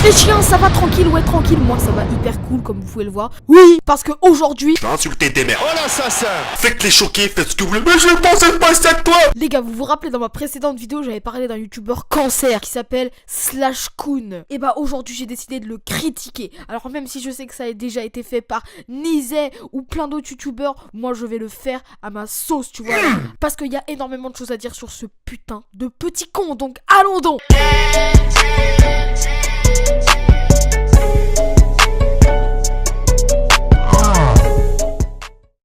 les chiens, ça va tranquille, ouais tranquille, moi ça va hyper cool comme vous pouvez le voir. Oui, parce que aujourd'hui, Je vais insulter des mères. Oh l'assassin! Faites les choquer, faites ce que vous voulez, mais je pensais pas ça de toi. les gars, vous vous rappelez dans ma précédente vidéo, j'avais parlé d'un youtubeur cancer qui s'appelle Slashkoon. Et bah aujourd'hui j'ai décidé de le critiquer. Alors même si je sais que ça a déjà été fait par Nizay ou plein d'autres youtubeurs, moi je vais le faire à ma sauce, tu vois. Parce qu'il y a énormément de choses à dire sur ce putain de petit con, donc allons donc.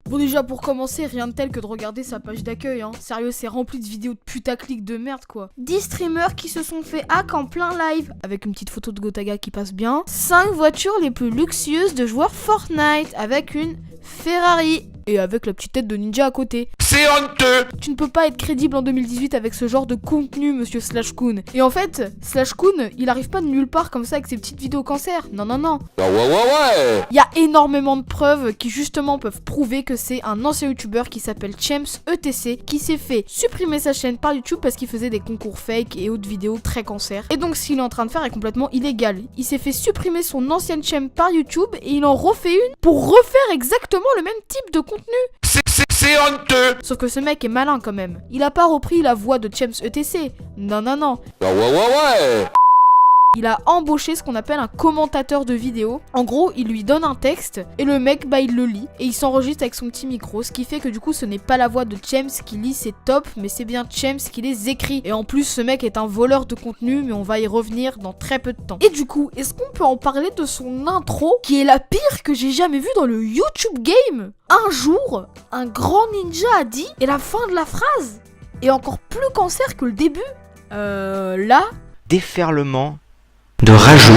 Bon déjà pour commencer, rien de tel que de regarder sa page d'accueil, hein. Sérieux, c'est rempli de vidéos de putaclic de merde quoi. 10 streamers qui se sont fait hack en plein live, avec une petite photo de Gotaga qui passe bien. 5 voitures les plus luxueuses de joueurs Fortnite, avec une Ferrari. Et avec la petite tête de ninja à côté. C'est honteux. Tu ne peux pas être crédible en 2018 avec ce genre de contenu, monsieur Slashkoon. Et en fait, Slashkoon, il arrive pas de nulle part comme ça avec ses petites vidéos cancer. Non, non, non. Ouais. Il y a énormément de preuves qui justement peuvent prouver que c'est un ancien youtubeur qui s'appelle Chems ETC qui s'est fait supprimer sa chaîne par YouTube parce qu'il faisait des concours fake et autres vidéos très cancer. Et donc ce qu'il est en train de faire est complètement illégal. Il s'est fait supprimer son ancienne chaîne par YouTube et il en refait une pour refaire exactement le même type de contenu. C'est honteux. Sauf que ce mec est malin quand même. Il a pas repris la voix de Chems ETC. Non, non, non. Ouais. Il a embauché ce qu'on appelle un commentateur de vidéo. En gros, il lui donne un texte et le mec, bah il le lit et il s'enregistre avec son petit micro, ce qui fait que du coup, ce n'est pas la voix de Chems qui lit ses tops, mais c'est bien Chems qui les écrit. Et en plus, ce mec est un voleur de contenu, mais on va y revenir dans très peu de temps. Et du coup, est-ce qu'on peut en parler de son intro, qui est la pire que j'ai jamais vue dans le YouTube game? Un jour, un grand ninja a dit, et la fin de la phrase est encore plus cancer que le début. Là. Déferlement de rageux.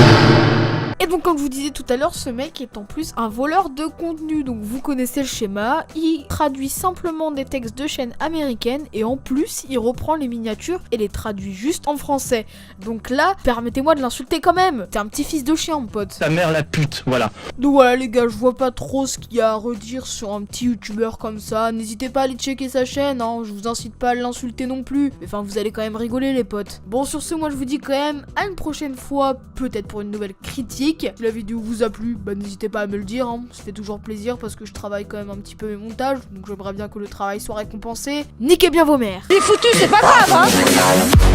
Et donc comme je vous disais tout à l'heure, ce mec est en plus un voleur de contenu, donc vous connaissez le schéma, il traduit simplement des textes de chaînes américaines et en plus il reprend les miniatures et les traduit juste en français. Donc là, permettez-moi de l'insulter quand même, t'es un petit fils de chien mon pote. Ta mère la pute, voilà. Donc voilà les gars, je vois pas trop ce qu'il y a à redire sur un petit youtubeur comme ça, n'hésitez pas à aller checker sa chaîne, hein. Je vous incite pas à l'insulter non plus, mais enfin vous allez quand même rigoler les potes. Bon sur ce, moi je vous dis quand même à une prochaine fois, peut-être pour une nouvelle critique. Si la vidéo vous a plu, bah n'hésitez pas à me le dire, hein. Ça fait toujours plaisir parce que je travaille quand même un petit peu mes montages, donc j'aimerais bien que le travail soit récompensé. Niquez bien vos mères. C'est foutu, c'est pas grave, hein.